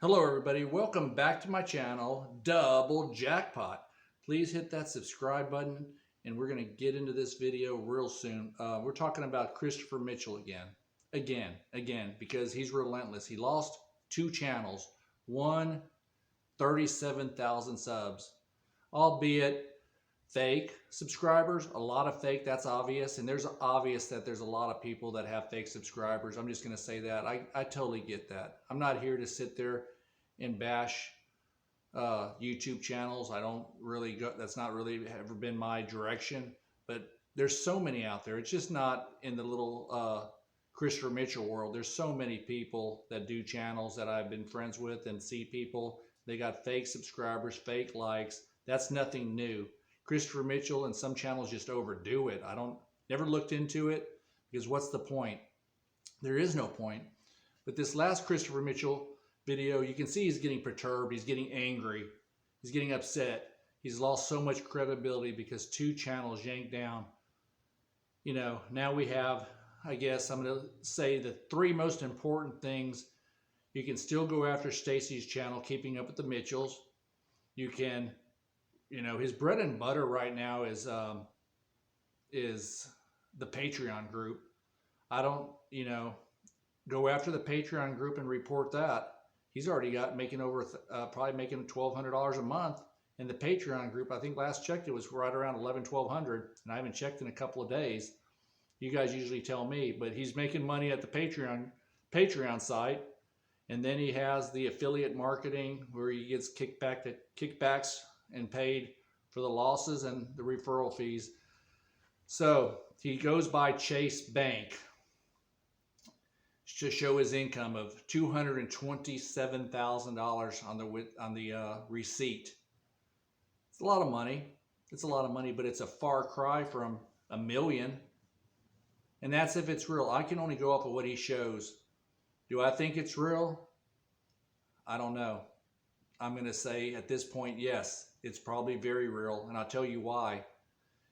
Hello everybody, welcome back to my channel, Double Jackpot. Please hit that subscribe button and we're going to get into this video real soon. We're talking about Christopher Mitchell again, because he's relentless. He lost two channels, one 37,000 subs, albeit fake subscribers, a lot of fake, that's obvious. And there's obvious that there's a lot of people that have fake subscribers. I'm just going to say that. I totally get that. I'm not here to sit there and bash YouTube channels. I don't really go, that's not really ever been my direction, but there's so many out there. It's just not in the little Christopher Mitchell world. There's so many people that do channels that I've been friends with and see people. They got fake subscribers, fake likes. That's nothing new. Christopher Mitchell and some channels just overdo it. Never looked into it because what's the point? There is no point. But this last Christopher Mitchell video, you can see he's getting perturbed, he's getting angry, he's getting upset. He's lost so much credibility because two channels yanked down. You know, now we have, I guess I'm going to say the three most important things. You can still go after Stacy's channel, Keeping Up with the Mitchells. You can, you know, his bread and butter right now is the Patreon group. I don't, you know, go after the Patreon group and report that. He's already got making over, probably making $1,200 a month. And the Patreon group, I think last checked it was right around $1,100, and I haven't checked in a couple of days. You guys usually tell me, but he's making money at the Patreon site. And then he has the affiliate marketing where he gets kickbacks and paid for the losses and the referral fees. So he goes by Chase Bank to show his income of $227,000 on the receipt. It's a lot of money. It's a lot of money, but it's a far cry from $1 million. And that's if it's real. I can only go off of what he shows. Do I think it's real? I don't know. I'm going to say at this point, yes, it's probably very real. And I'll tell you why.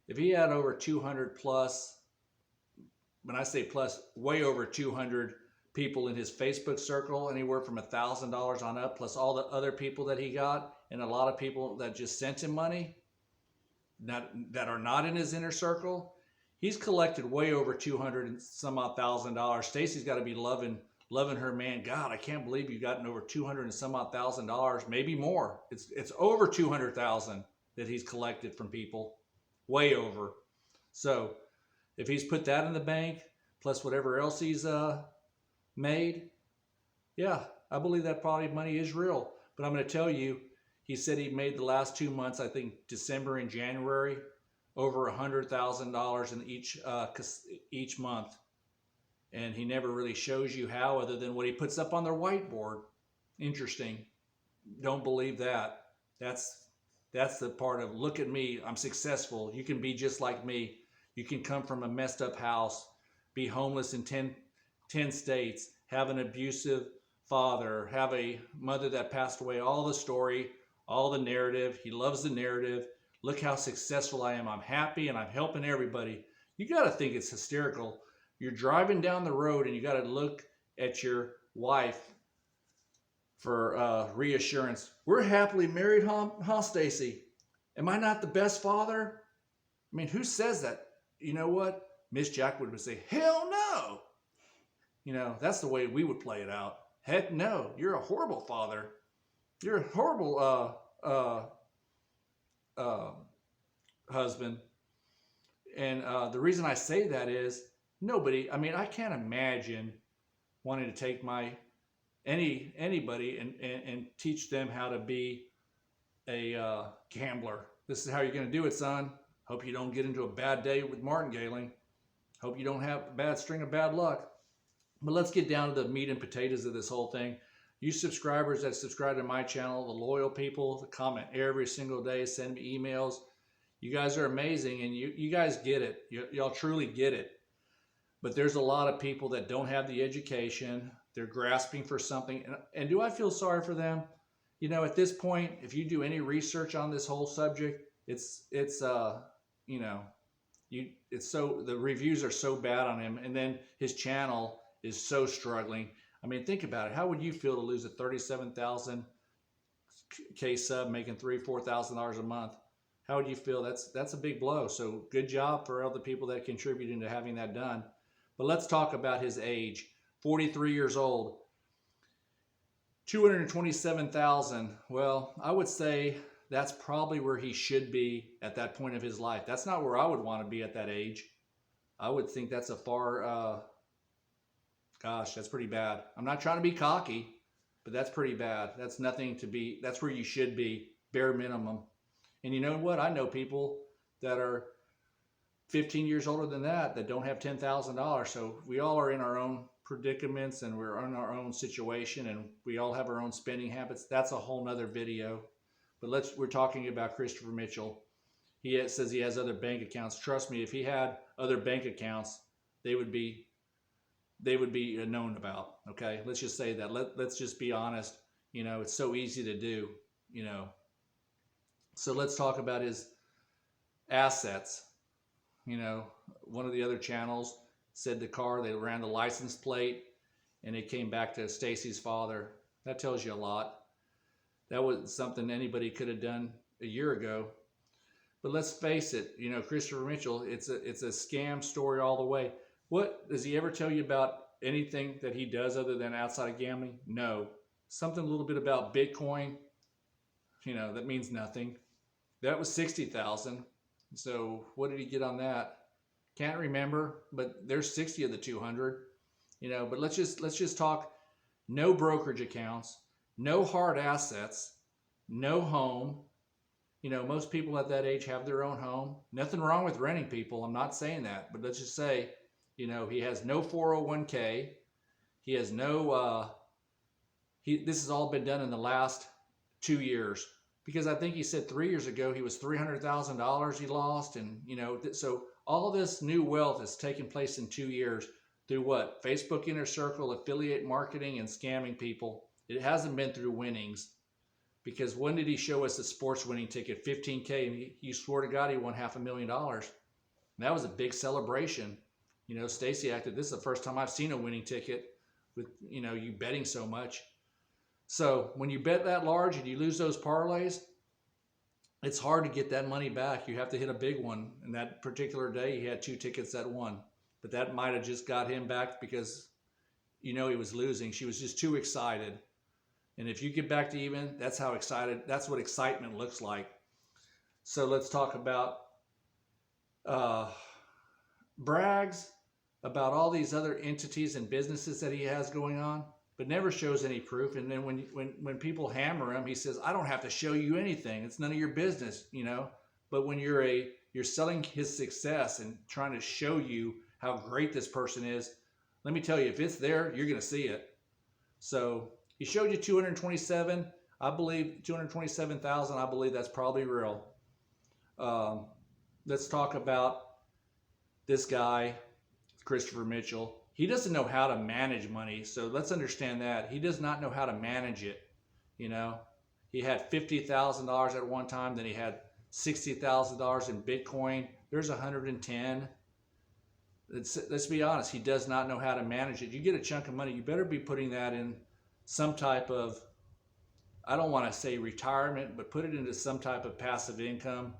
If he had over 200 plus, when I say plus, way over 200 people in his Facebook circle, anywhere from $1,000 on up, plus all the other people that he got, and a lot of people that just sent him money that are not in his inner circle, he's collected way over 200 and some odd $1,000. Stacy's got to be loving her, man. God, I can't believe you've gotten over 200 and some odd $1,000, maybe more. It's over 200,000 that he's collected from people, way over. So if he's put that in the bank, plus whatever else he's made, yeah, I believe that probably money is real. But I'm going to tell you, he said he made the last 2 months, I think December and January, over $100,000 in each month. And he never really shows you how, other than what he puts up on their whiteboard. Interesting. Don't believe that. That's the part of, look at me, I'm successful. You can be just like me. You can come from a messed up house, be homeless in 10 states, have an abusive father, have a mother that passed away, all the story, all the narrative. He loves the narrative. Look how successful I am. I'm happy and I'm helping everybody. You got to think it's hysterical. You're driving down the road and you got to look at your wife for reassurance. We're happily married, huh, Stacy? Am I not the best father? I mean, who says that? You know what? Miss Jackwood would say, hell no. You know, that's the way we would play it out. Heck no, you're a horrible father. You're a horrible husband. And the reason I say that is nobody, I mean, I can't imagine wanting to take anybody and teach them how to be a gambler. This is how you're going to do it, son. Hope you don't get into a bad day with martingale. Hope you don't have a bad string of bad luck. But let's get down to the meat and potatoes of this whole thing. You subscribers that subscribe to my channel, the loyal people that comment every single day, send me emails. You guys are amazing, and you guys get it. Y'all truly get it. But there's a lot of people that don't have the education. They're grasping for something. And do I feel sorry for them? You know, at this point, if you do any research on this whole subject, you know, the reviews are so bad on him, and then his channel is so struggling. I mean, think about it. How would you feel to lose a 37,000 K sub making $3,000-4,000 a month? How would you feel? That's a big blow. So good job for all the people that contribute into having that done. But let's talk about his age. 43 years old. 227,000. Well, I would say that's probably where he should be at that point of his life. That's not where I would want to be at that age. I would think that's a far, gosh, that's pretty bad. I'm not trying to be cocky, but that's pretty bad. That's nothing to be, that's where you should be, bare minimum. And you know what? I know people that are 15 years older than that don't have $10,000. So we all are in our own predicaments and we're in our own situation and we all have our own spending habits. That's a whole nother video. But we're talking about Christopher Mitchell. He says he has other bank accounts. Trust me, if he had other bank accounts, they would be known about. Okay, let's just say that. Let's just be honest. You know, it's so easy to do. You know, so let's talk about his assets. You know, one of the other channels said the car, they ran the license plate, and it came back to Stacy's father. That tells you a lot. That was something anybody could have done a year ago. But let's face it, you know, Christopher Mitchell, it's a scam story all the way. What does he ever tell you about anything that he does other than outside of gambling? No. Something a little bit about Bitcoin, you know, that means nothing. That was 60,000. So what did he get on that? Can't remember, but there's 60 of the 200, you know, but let's just talk no brokerage accounts, no hard assets, no home. You know, most people at that age have their own home. Nothing wrong with renting, people. I'm not saying that, but let's just say, you know, he has no 401k. He has no, this has all been done in the last 2 years, because I think he said 3 years ago, he was $300,000 he lost. And, you know, so all this new wealth has taken place in 2 years through what? Facebook Inner Circle, affiliate marketing, and scamming people. It hasn't been through winnings. Because when did he show us a sports winning ticket? 15K, and he swore to God he won $500,000. And that was a big celebration. You know, Stacy acted, this is the first time I've seen a winning ticket with, you know, you betting so much. So when you bet that large and you lose those parlays, it's hard to get that money back. You have to hit a big one. And that particular day, he had 2 tickets that won. But that might have just got him back because, you know, he was losing. She was just too excited. And if you get back to even, that's how excited, that's what excitement looks like. So let's talk about brags about all these other entities and businesses that he has going on, but never shows any proof. And then when people hammer him, he says, I don't have to show you anything. It's none of your business, you know. But when you're selling his success and trying to show you how great this person is, let me tell you, if it's there, you're going to see it. So he showed you 227. I believe 227,000. I believe that's probably real. Let's talk about this guy, Christopher Mitchell. He doesn't know how to manage money. So let's understand that. He does not know how to manage it. You know, he had $50,000 at one time. Then he had $60,000 in Bitcoin. There's 110. Let's be honest. He does not know how to manage it. You get a chunk of money, you better be putting that in some type of, I don't want to say retirement, but put it into some type of passive income,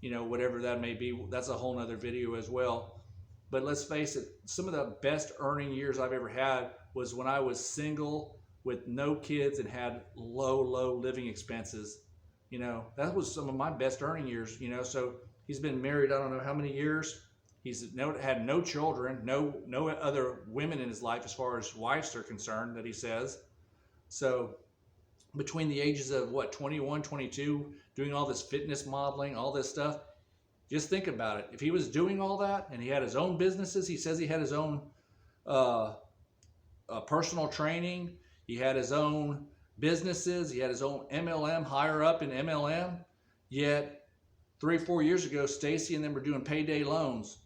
you know, whatever that may be. That's a whole nother video as well. But let's face it, some of the best earning years I've ever had was when I was single with no kids and had low living expenses. You know, that was some of my best earning years, you know. So he's been married, I don't know how many years. He's had no children, no other women in his life as far as wives are concerned, that he says. So between the ages of what, 21, 22, doing all this fitness modeling, all this stuff, just think about it. If he was doing all that and he had his own businesses, he says he had his own personal training, he had his own businesses, he had his own MLM, higher up in MLM, yet 3 or 4 years ago, Stacy and them were doing payday loans.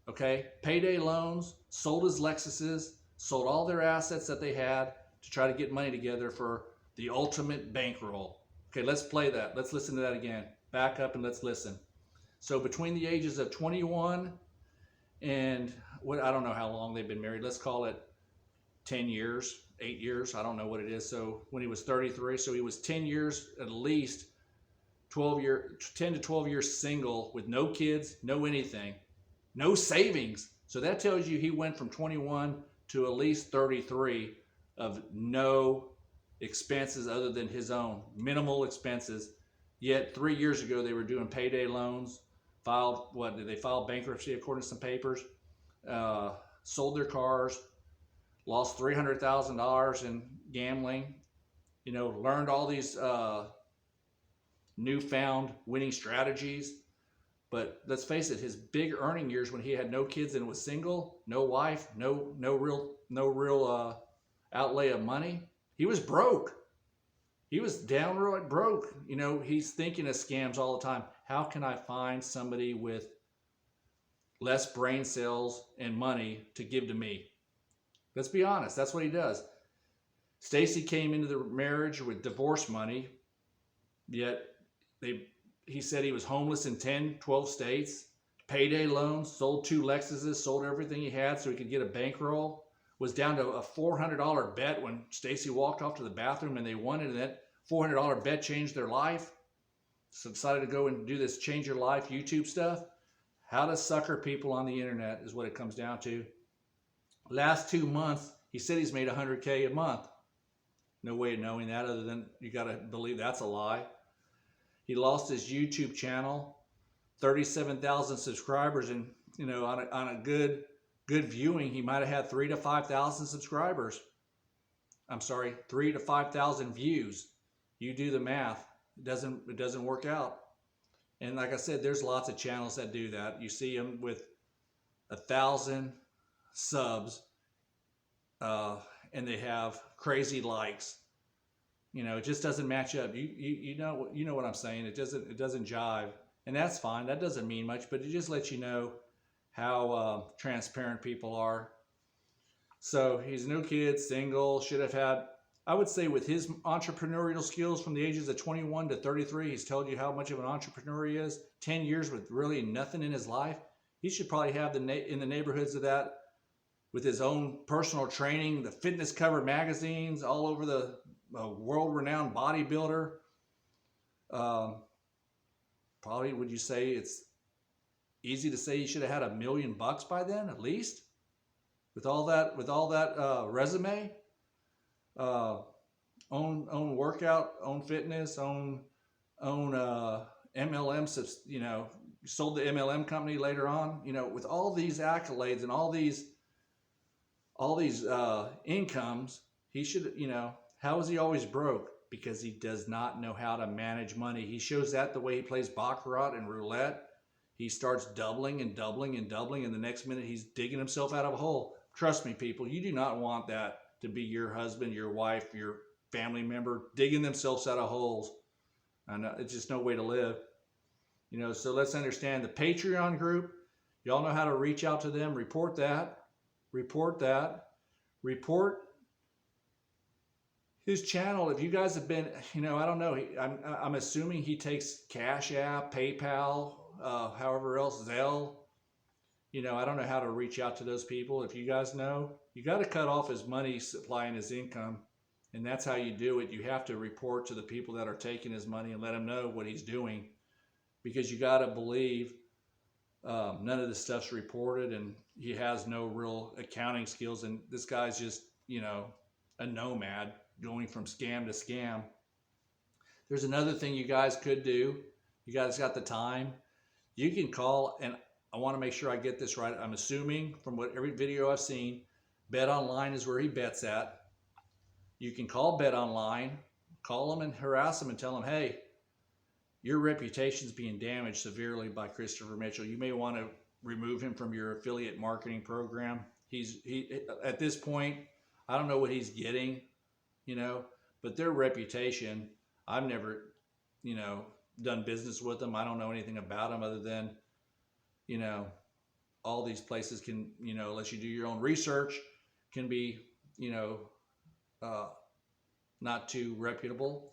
Okay, payday loans, sold his Lexuses, sold all their assets that they had to try to get money together for the ultimate bankroll. Okay, let's play that. Let's listen to that again. Back up and let's listen. So between the ages of 21 and what, I don't know how long they've been married. Let's call it 10 years. 8 years. I don't know what it is. So when he was 33, so he was 10 years at least, 10 to 12 years single with no kids, no anything, no savings. So that tells you he went from 21 to at least 33 of no expenses other than his own, minimal expenses. Yet 3 years ago they were doing payday loans, filed what did they file bankruptcy according to some papers, sold their cars, lost $300,000 in gambling, learned all these newfound winning strategies. But let's face it, his big earning years when he had no kids and was single, no wife, no real outlay of money, he was broke. He was downright broke. He's thinking of scams all the time. How can I find somebody with less brain cells and money to give to me? Let's be honest. That's what he does. Stacy came into the marriage with divorce money, yet he said he was homeless in 10, 12 states, payday loans, sold 2 Lexuses, sold everything he had so he could get a bankroll, was down to a $400 bet when Stacy walked off to the bathroom and they won it, and that $400 bet changed their life. So decided to go and do this change your life YouTube stuff. How to sucker people on the internet is what it comes down to. Last 2 months, he said he's made $100K a month. No way of knowing that other than you got to believe that's a lie. He lost his YouTube channel, 37,000 subscribers, and on a good viewing, he might have had 3,000 to 5,000 subscribers. I'm sorry, 3,000 to 5,000 views. You do the math. It doesn't work out. And like I said, there's lots of channels that do that. You see them with 1,000 subs, and they have crazy likes. It just doesn't match up. You know what I'm saying. It doesn't jive, and that's fine. That doesn't mean much, but it just lets you know how transparent people are. So he's no kids, single, should have had. I would say with his entrepreneurial skills from the ages of 21 to 33, he's told you how much of an entrepreneur he is. 10 years with really nothing in his life. He should probably have in the neighborhoods of that with his own personal training, the fitness cover magazines all over the world-renowned bodybuilder. Probably, would you say it's easy to say he should have had $1 million by then, at least, with all that resume, own workout, own fitness, own MLM. Sold the MLM company later on. With all these accolades and all these incomes, he should. How is he always broke? Because he does not know how to manage money. He shows that the way he plays baccarat and roulette. He starts doubling and doubling and doubling, and the next minute he's digging himself out of a hole. Trust me, people, you do not want that to be your husband, your wife, your family member digging themselves out of holes. And it's just no way to live. So let's understand the Patreon group. Y'all know how to reach out to them. Report that. Report his channel. If you guys have been, I don't know. I'm assuming he takes Cash App, PayPal, however else, Zelle. I don't know how to reach out to those people. If you guys know, you got to cut off his money supply and his income. And that's how you do it. You have to report to the people that are taking his money and let him know what he's doing. Because you got to believe none of this stuff's reported, and he has no real accounting skills. And this guy's just, a nomad going from scam to scam. There's another thing you guys could do. You guys got the time. You can call, and I want to make sure I get this right. I'm assuming from every video I've seen, BetOnline is where he bets at. You can call BetOnline, call them and harass them and tell them, hey, your reputation's being damaged severely by Christopher Mitchell. You may want to remove him from your affiliate marketing program. He at this point, I don't know what he's getting, but their reputation, I've never, done business with them. I don't know anything about them other than, all these places can, let you do your own research, can be, not too reputable.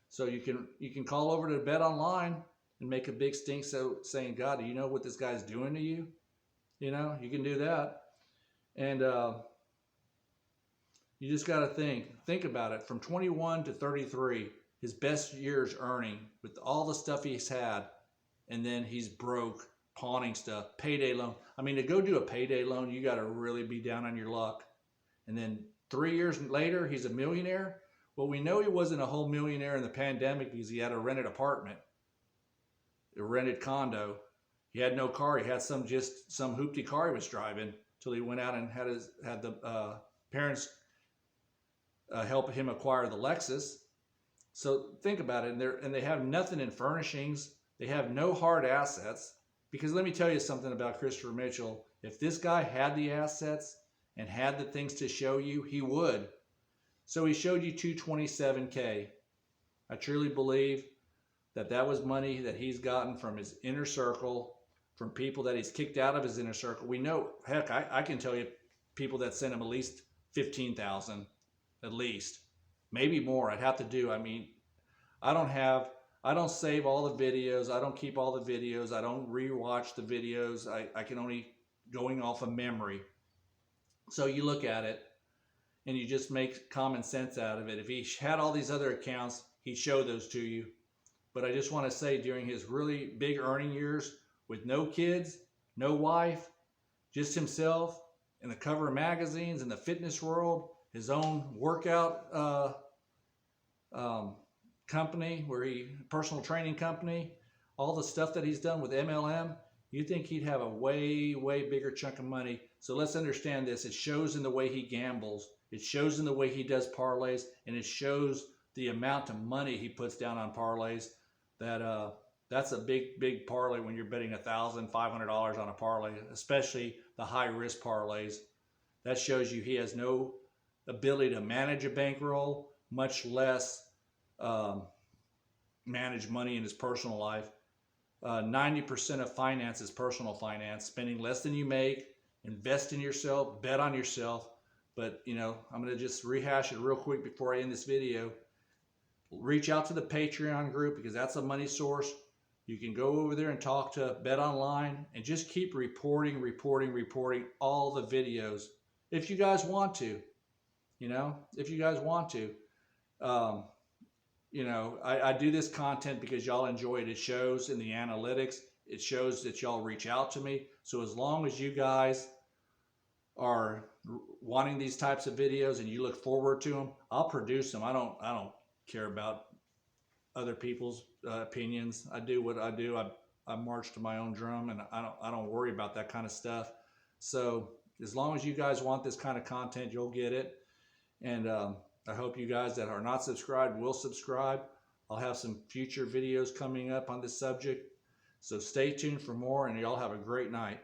So you can call over to BetOnline and make a big stink saying, God, do you know what this guy's doing to you? You can do that. And You just got to think about it. From 21 to 33, his best years earning with all the stuff he's had, and then he's broke, pawning stuff, payday loan. I mean, to go do a payday loan, you got to really be down on your luck. And then 3 years later, he's a millionaire. Well, we know he wasn't a whole millionaire in the pandemic because he had a rented apartment, a rented condo. He had no car. He had some hoopty car he was driving till he went out and had the parents help him acquire the Lexus. So think about it, and they have nothing in furnishings. They have no hard assets. Because let me tell you something about Christopher Mitchell. If this guy had the assets and had the things to show you, he would. So he showed you $227K. I truly believe that was money that he's gotten from his inner circle, from people that he's kicked out of his inner circle. We know, heck, I can tell you people that sent him at least $15,000, at least, maybe more. I'd have to do. I mean, I don't save all the videos. I don't keep all the videos. I don't rewatch the videos. I can only going off of memory. So you look at it and you just make common sense out of it. If he had all these other accounts, he'd show those to you. But I just want to say, during his really big earning years with no kids, no wife, just himself, in the cover of magazines, in the fitness world, his own workout company, personal training company, all the stuff that he's done with MLM, you think he'd have a way, way bigger chunk of money. So let's understand this. It shows in the way he gambles. It shows in the way he does parlays, and it shows the amount of money he puts down on parlays. That's a big parlay when you're betting $1,500 on a parlay, especially the high risk parlays. That shows you he has no ability to manage a bankroll, much less manage money in his personal life. 90% of finance is personal finance, spending less than you make, invest in yourself, bet on yourself. But, you know, I'm going to just rehash it real quick before I end this video. Reach out to the Patreon group, because that's a money source. You can go over there and talk to Bet Online and just keep reporting all the videos if you guys want to. You know, if you guys want to. You know, I do this content because y'all enjoy it. It shows in the analytics. It shows that y'all reach out to me. So as long as you guys are wanting these types of videos and you look forward to them, I'll produce them. I don't care about other people's opinions. I do what I do. I march to my own drum, and I don't worry about that kind of stuff. So as long as you guys want this kind of content, you'll get it. And I hope you guys that are not subscribed will subscribe. I'll have some future videos coming up on this subject. So stay tuned for more, and y'all have a great night.